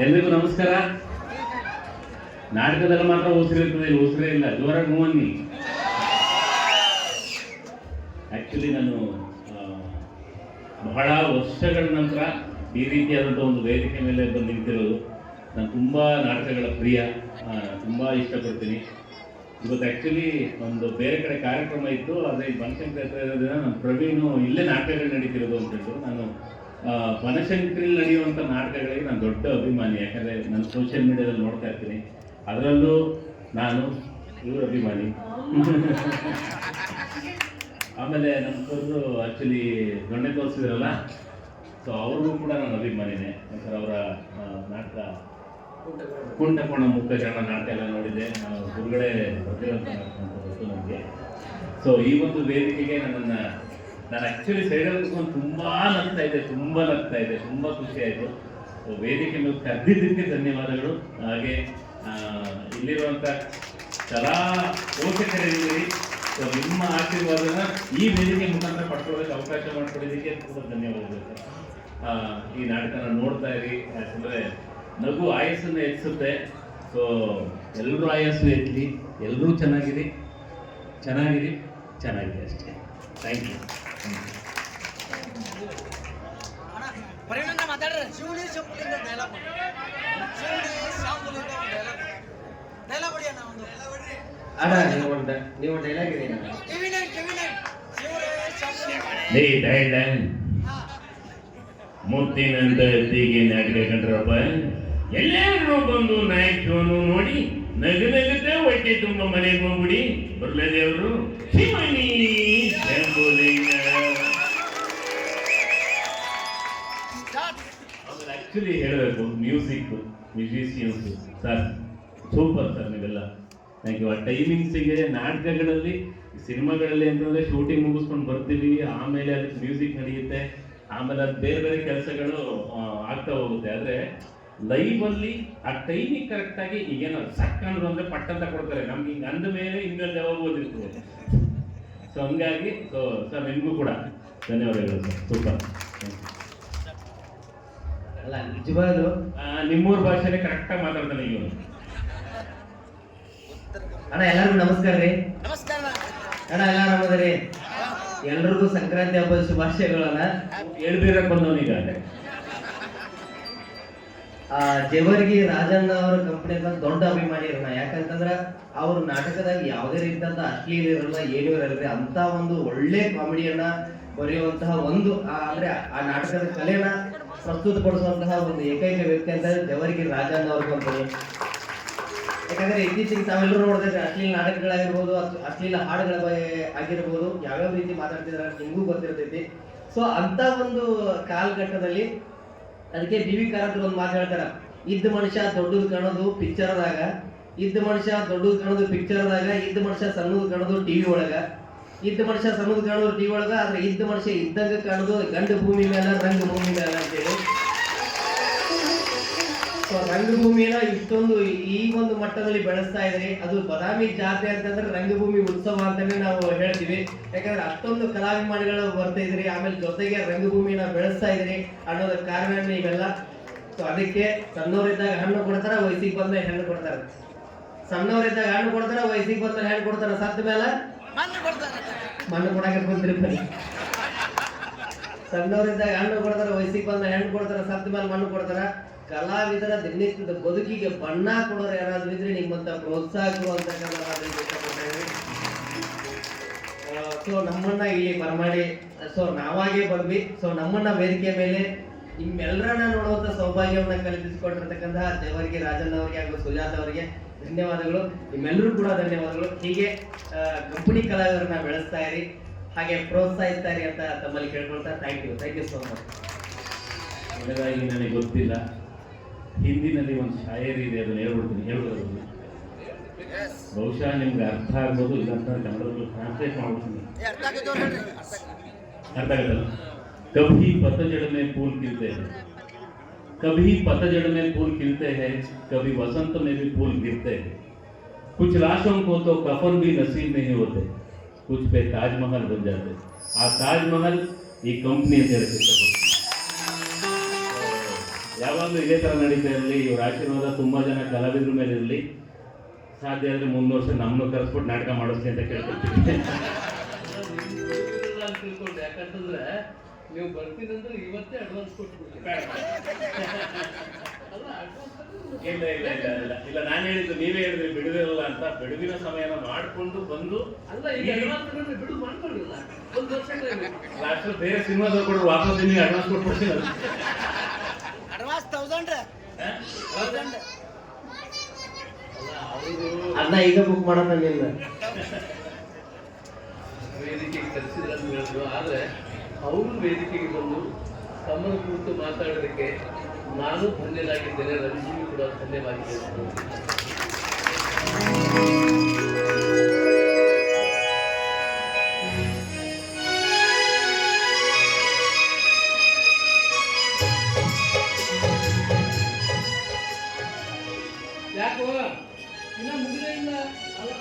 ಎಲ್ರಿಗೂ ನಮಸ್ಕಾರ. ನಾಟಕದಲ್ಲಿ ಮಾತ್ರ ಉಸಿರಿರ್ತದೆ, ಉಸಿರೇ ಇಲ್ಲ. ಜೋರಾಗಿ ಮೂವನ್ನಿ. ಆಕ್ಚುಲಿ ನಾನು ಬಹಳ ವರ್ಷಗಳ ನಂತರ ಈ ರೀತಿಯಾದಂಥ ಒಂದು ವೇದಿಕೆ ಮೇಲೆ ಬಂದು ನಿಂತಿರೋದು. ನಾನು ತುಂಬ ನಾಟಕಗಳ ಪ್ರಿಯ, ತುಂಬ ಇಷ್ಟಪಡ್ತೀನಿ. ಇವತ್ತು ಆ್ಯಕ್ಚುಲಿ ಒಂದು ಬೇರೆ ಕಡೆ ಕಾರ್ಯಕ್ರಮ ಇತ್ತು, ಆದರೆ ಈ ಬನಶಂಕರಿ ಹತ್ರ ಇರೋದ್ರಿಂದ ನಾನು ಪ್ರವೀಣು ಇಲ್ಲೇ ನಾಟಕಗಳು ನಡೀತಿರೋದು ಅಂತಿದ್ದು. ನಾನು ಬನಶಂಕರಿಲಿ ನಡೆಯುವಂಥ ನಾಟಕಗಳಿಗೆ ನಾನು ದೊಡ್ಡ ಅಭಿಮಾನಿ. ಯಾಕಂದರೆ ನಾನು ಸೋಷಿಯಲ್ ಮೀಡಿಯಾದಲ್ಲಿ ನೋಡ್ತಾ ಇರ್ತೀನಿ, ಅದರಲ್ಲೂ ನಾನು ಇವ್ರ ಅಭಿಮಾನಿ. ಆಮೇಲೆ ನಮ್ಮ ಸರ್ ಆ್ಯಕ್ಚುಲಿ ದೊಣ್ಣೆ ತೋರಿಸಿದ್ರಲ್ಲ, ಸೊ ಅವ್ರಿಗೂ ಕೂಡ ನಾನು ಅಭಿಮಾನಿನೇ. ಯಾಕಂದ್ರೆ ಅವರ ನಾಟಕ ಕುಂಟಕೋಣ ಮುಖಜನ ನಾಟಕ ಎಲ್ಲ ನೋಡಿದ್ದೆ. ನಾನು ಹೊರಗಡೆ ಬರ್ತಿರೋಂಥ ನಾಟಕ ಅಂತ ಗೊತ್ತು ನನಗೆ. ಸೊ ಈ ಒಂದು ವೇದಿಕೆಗೆ ನಾನು ಆ್ಯಕ್ಚುಲಿ ಸೈಡಲ್ಲಿ ಕೂತ್ಕೊಂಡು ತುಂಬ ನಗ್ತಾ ಇದ್ದೆ, ತುಂಬ ಖುಷಿ ಆಯಿತು. ಸೊ ವೇದಿಕೆ ಮೇಲೆ ಕರೆದಿದ್ದಕ್ಕೆ ಧನ್ಯವಾದಗಳು. ಹಾಗೆ ಇಲ್ಲಿರುವಂಥ ಕಲಾ ಪೋಷಕರಿದ್ದೀರಿ, ಸೊ ನಿಮ್ಮ ಆಶೀರ್ವಾದನ ಈ ವೇದಿಕೆ ಮುಖಾಂತರ ಪಡ್ಕೊಳ್ಳೋದಕ್ಕೆ ಅವಕಾಶ ಮಾಡಿಕೊಡೋದಕ್ಕೆ ತುಂಬ ಧನ್ಯವಾದಗಳು ಸರ್. ಈ ನಾಟಕನ ನೋಡ್ತಾ ಇರಿ, ಯಾಕಂದರೆ ನಗು ಆಯಸ್ಸನ್ನು ಹೆಚ್ಚಿಸುತ್ತೆ. ಸೊ ಎಲ್ಲರೂ ಆಯಸ್ಸು ಎತ್ತಲಿ, ಎಲ್ಲರೂ ಚೆನ್ನಾಗಿರಿ ಅಷ್ಟೇ. Thank you. ನೀವು ಡೈಲಾಗ್ ಮುತ್ತಿನಂತ ಎತ್ತಿಗೆ ನಾಟಕ ಕಂಡ್ರಪ್ಪ, ಎಲ್ಲರೂ ಬಂದು ನಾಯಕ್ ಶೋನು ನೋಡಿ ನಗನಗುತ್ತೆ ಹೊಟ್ಟೆ ತುಂಬ ಮನೆಗೆ ಹೋಗ್ಬಿಡಿ. ಬರ್ಲದೇವರು ಶಿವನಿ ಆಕ್ಚುಲಿ ಹೇಳಬೇಕು, ಮ್ಯೂಸಿಷಿಯನ್ಸ್ ಸರ್ ಸೂಪರ್ ಸರ್, ನೀವೆಲ್ಲ ಥ್ಯಾಂಕ್ ಯು. ಆ ಟೈಮಿಂಗ್ಸಿಗೆ ನಾಟಕಗಳಲ್ಲಿ, ಸಿನಿಮಾಗಳಲ್ಲಿ ಅಂತಂದರೆ ಶೂಟಿಂಗ್ ಮುಗಿಸ್ಕೊಂಡು ಬರ್ತೀವಿ, ಆಮೇಲೆ ಅದಕ್ಕೆ ಮ್ಯೂಸಿಕ್ ನಡೆಯುತ್ತೆ, ಆಮೇಲೆ ಅದು ಬೇರೆ ಬೇರೆ ಕೆಲಸಗಳು ಆಗ್ತಾ ಹೋಗುತ್ತೆ. ಆದರೆ ಲೈವಲ್ಲಿ ಆ ಟೈಮಿಂಗ್ ಕರೆಕ್ಟಾಗಿ ಈಗೇನೋ ಸಕ್ಕಂದ್ರು ಅಂದರೆ ಪಟ್ಟಂತ ಕೊಡ್ತಾರೆ ನಮ್ಗೆ. ಹಿಂಗೆ ಅಂದ ಮೇಲೆ ಇನ್ನೊಂದು ಯಾವಾಗ ಓದಿರ್ತದೆ. ಸೊ ಹಂಗಾಗಿ ಸೊ ಸರ್ ನಿಮಗೂ ಕೂಡ ಧನ್ಯವಾದಗಳು ಸರ್, ಸೂಪರ್. ಅಲ್ಲ ನಿಜವಾಗ್ಲೂ ನಿಮ್ಮೂರ ಭಾಷೆನೇ ಕರೆಕ್ಟಾಗಿ ಮಾತಾಡ್ತಾನೆ ಈಗ. ಅಣ್ಣ ಎಲ್ಲರಿಗೂ ನಮಸ್ಕಾರ ರೀ. ಅಣ್ಣ ಎಲ್ಲ ಆರಾಮದ್ರಿ? ಎಲ್ರಿಗೂ ಸಂಕ್ರಾಂತಿ ಹಬ್ಬದ ಶುಭಾಶಯಗಳನ್ನ ಹೇಳ್ದಿರಕ್ ಬಂದವನೀಗ. ಜೇವರ್ಗಿ ರಾಜಣ್ಣ ಅವರ ಕಂಪನಿ ಅಂತ ದೊಡ್ಡ ಅಭಿಮಾನಿ ಇರೋಣ. ಯಾಕಂತಂದ್ರ ಅವ್ರ ನಾಟಕದಾಗ ಯಾವುದೇ ರೀತಿಯಂತ ಅಶ್ಲೀಲ ಇರಲ್ಲ, ಏನೂ ಇರಲ್ರಿ. ಅಂತ ಒಂದು ಒಳ್ಳೆ ಕಾಮಿಡಿಯನ್ನ ಬರೆಯುವಂತಹ ಒಂದು ಅಂದ್ರೆ ಆ ನಾಟಕದ ಕಲೆಯನ್ನ ಪ್ರಸ್ತುತಪಡಿಸುವಂತಹ ಒಂದು ಏಕೈಕ ವ್ಯಕ್ತಿ ಅಂತ ಜೇವರ್ಗಿ ರಾಜಣ್ಣ ಅವ್ರ ಕಂಪನಿ. ಯಾಕಂದ್ರೆ ಇತ್ತೀಚೆಗೆ ತಾವೆಲ್ಲರೂ ನೋಡಿದ್ರೆ ಅಶ್ಲೀಲ ನಾಟಕಗಳಾಗಿರ್ಬೋದು, ಅಶ್ಲೀಲ ಹಾಡುಗಳ ಆಗಿರ್ಬೋದು, ಯಾವ್ಯಾವ ರೀತಿ ಮಾತಾಡ್ತಿದಾರೆ ನಿಮಗೂ ಗೊತ್ತಿರ್ತೈತಿ. ಸೊ ಅಂತ ಒಂದು ಕಾಲಘಟ್ಟದಲ್ಲಿ ಅದಕ್ಕೆ ಬಿ ವಿ ಕಾರಂತರು ಒಂದು ಮಾತು ಹೇಳ್ತಾರ, ಇದ್ದ ಮನುಷ್ಯ ದೊಡ್ಡದು ಕಾಣೋದು ಪಿಕ್ಚರ್ದಾಗ, ಇದ್ದ ಮನುಷ್ಯ ದೊಡ್ಡದು ಕಾಣೋದು ಪಿಕ್ಚರ್ದಾಗ, ಇದ್ದ ಮನುಷ್ಯ ಸಣ್ಣದು ಕಾಣೋದು ಟಿವಿ ಒಳಗ, ಇದ್ದ ಮನುಷ್ಯ ಸಣ್ಣದು ಕಾಣೋದು ಟಿವಿ ಒಳಗ, ಆದ್ರೆ ಇದ್ದ ಮನುಷ್ಯ ಇದ್ದಂಗ ಕಾಣೋದು ಗಂಡು ಭೂಮಿ ಮೇಲೆ, ರಂಗಭೂಮಿ ಮೇಲೆ ಅಂತೇಳಿ. ರಂಗಭೂಮಿನ ಇಷ್ಟೊಂದು ಈ ಒಂದು ಮಟ್ಟದಲ್ಲಿ ಬೆಳೆಸ್ತಾ ಇದ್ರಿ. ಅದು ಬದಾಮಿ ಜಾತ್ರೆ ಅಂತಂದ್ರೆ ರಂಗಭೂಮಿ ಉತ್ಸವ ಅಂತಾನೆ ನಾವು ಹೇಳ್ತೀವಿ. ಯಾಕಂದ್ರೆ ಅಷ್ಟೊಂದು ಕಲಾಭಿಮಾನಿಗಳು ಬರ್ತಾ ಇದ್ರಿ, ಆಮೇಲೆ ಜೊತೆಗೆ ರಂಗಭೂಮಿನ ಬೆಳೆಸ್ತಾ ಇದ್ರಿ ಅನ್ನೋದಕ್ಕೆ ಕಾರಣ ಇವೆಲ್ಲ. ಸೊ ಅದಕ್ಕೆ ಸಣ್ಣವರಿದ್ದಾಗ ಹಣ್ಣು ಕೊಡ್ತಾರ, ವಯಸ್ಸಿಗೆ ಬಂದ ಹೆಣ್ಣು ಕೊಡ್ತಾರ. ಸಣ್ಣವರಿದ್ದಾಗ ಹಣ್ಣು ಕೊಡ್ತಾರ, ವಯಸ್ಸಿಗೆ ಬಂದ ಹೆಣ್ಣು ಕೊಡ್ತಾರ, ಸತ್ತ ಮೇಲೆ ಮಣ್ಣು ಕೊಡಾಕ ಬಂದ್ರಿ ಬರೀ. ಸಣ್ಣವರಿದ್ದಾಗ ಹಣ್ಣು ಕೊಡ್ತಾರ, ವಯಸ್ಸಿಗೆ ಬಂದ ಹೆಣ್ಣು ಕೊಡ್ತಾರ, ಸತ್ತ ಮೇಲೆ ಮಣ್ಣು ಕೊಡ್ತಾರ. ಕಲಾವಿದರ ದಿನನಿತ್ಯದ ಬದುಕಿಗೆ ಬಣ್ಣ ಕೊಡೋರು ಯಾರಾದ್ರೂ ಇದ್ರೆ ನಿಮ್ಮಂತ ಪ್ರೋತ್ಸಾಹ ಕೊಡುವಂತ. ಸೊ ನಮ್ಮನ್ನ ಇಲ್ಲಿ ಬರಮಾಡಿ, ಸೊ ನಾವಾಗೇ ಬಂದ್ವಿ. ಸೊ ನಮ್ಮನ್ನ ವೇದಿಕೆ ಮೇಲೆ ನಿಮ್ಮೆಲ್ಲರನ್ನ ನೋಡುವಂತ ಸೌಭಾಗ್ಯವನ್ನ ಕಲ್ಪಿಸಿಕೊಟ್ಟಿರ್ತಕ್ಕಂತಹ ಜೇವರ್ಗಿ ರಾಜಣ್ಣ ಅವರಿಗೆ ಹಾಗೂ ಸುಜಾತ ಅವರಿಗೆ ಧನ್ಯವಾದಗಳು. ನಿಮ್ಮೆಲ್ಲರೂ ಕೂಡ ಧನ್ಯವಾದಗಳು. ಹೀಗೆ ಕಂಪನಿ ಕಲಾವಿದರನ್ನ ಬೆಳೆಸ್ತಾ ಇರಿ, ಹಾಗೆ ಪ್ರೋತ್ಸಾಹಿಸ್ತಾ ಇರಿ ಅಂತ ತಮ್ಮಲ್ಲಿ ಕೇಳ್ಕೊಳ್ತಾ ಥ್ಯಾಂಕ್ ಯು ಸೋ ಮಚ್. ಮೊದಲಾಗಿ ನನಗೆ ಗೊತ್ತಿಲ್ಲ, ಹಿಂದಿನಲ್ಲಿ ಒಂದು ಶಾಯರಿ ಇದೆ, ಅದನ್ನು ಹೇಳ್ಬೋದು. ಬಹುಶಃ ನಿಮ್ಗೆ ಅರ್ಥ ಆಗ್ಬೋದು, ಇದಂತ ಕನ್ನಡದಲ್ಲಿ ಟ್ರಾನ್ಸ್ಲೇಟ್ ಮಾಡ್ಬಿಡ್ತೀನಿ. ಅರ್ಥ ಆಗತ್ತಲ್ಲ. ಕಭಿ ಪತझड़ में फूल खिलते हैं, कभी पतझड़ में फूल खिलते हैं, कभी वसंत में भी फूल गिरते हैं. कुछ लाशों को तो कफन भी नसीब नहीं होते, कुछ पे ताजमहल बन जाते. आ ताजमहल ಈ ಕಂಪ್ನಿ ಅಂತ ಹೇಳ್ತಿರ್ತಾರೆ. ಯಾವಾಗಲೂ ಇದೇ ಥರ ನಡೀತಾ ಇರಲಿ. ಇವ್ರ ಆಶೀರ್ವಾದ ತುಂಬ ಜನ ಕಲಾವಿದ್ರ ಮೇಲೆ ಇರಲಿ. ಸಾಧ್ಯ ಆದರೆ ಮುಂದೆ ವರ್ಷ ನಮ್ಮನ್ನು ಕರೆಸ್ಬಿಟ್ಟು ನಾಟಕ ಮಾಡಿಸ್ಲಿ ಅಂತ ಕೇಳ್ಕೊಳ್ತೀನಿ. ತಿಳ್ಕೊಂಡು, ಯಾಕಂತಂದ್ರೆ ನೀವು ಬರ್ತೀನಂದ್ರೆ ಇವತ್ತೇ ಅಡ್ವಾನ್ಸ್ ಕೊಟ್ಬಿಡ್ತೀನಿ. ಅಲ್ಲ ಅಡ್ವಾನ್ಸ್ ಇಲ್ಲ ಇಲ್ಲ ಇಲ್ಲ ಇಲ್ಲ ಇಲ್ಲ, ನಾನು ಹೇಳಿದ್ದು ನೀವೇ ಹೇಳಿದ್ರಿ ಬಿಡುವಿರಲ್ಲ ಅಂತ. ಬಿಡುವಿನ ಸಮಯನ ಮಾಡಿಕೊಂಡು ಬಂದು ಅಲ್ಲ ಈಗ ಅಡ್ವಾನ್ಸ್ ತಗೊಂಡ್ರೆ ಬಿಡು ಮಾಡ್ಕೊಳ್ಳಿಲ್ಲ. ಒಂದು ವರ್ಷ ಲಾಸ್ಟ್ ಬೇರೆ ಸಿನಿಮಾದವ್ರು ಕೂಡ ವಾಪಸ್ ನಿಮಗೆ ಅಡ್ವಾನ್ಸ್ ಕೊಟ್ಬಿಡ್ತೀನಿ. ಅಡ್ವಾನ್ಸ್ 1000 ಅದನ್ನ ಈಗ ಬುಕ್ ಮಾಡೋಣ ನಿನ್ನ. ವೇದಿಕೆಗೆ ಕರೆಸಿದ್ರೆ ಅಂತ ಹೇಳಿದ್ರು. ಆದರೆ ಅವರು ವೇದಿಕೆಗೆ ಬಂದು ತಮ್ಮನ್ನು ಕುರಿತು ಮಾತಾಡೋದಕ್ಕೆ ನಾನು ಧನ್ಯನಾಗಿದ್ದೇನೆ, ರವಿಜಿಯು ಕೂಡ ಧನ್ಯವಾಗಿದ್ದೇನೆ. ಯಾಕೋ ಇನ್ನ ಮುಗಿದೇ ಇಲ್ಲ ಅಲ್ಲ.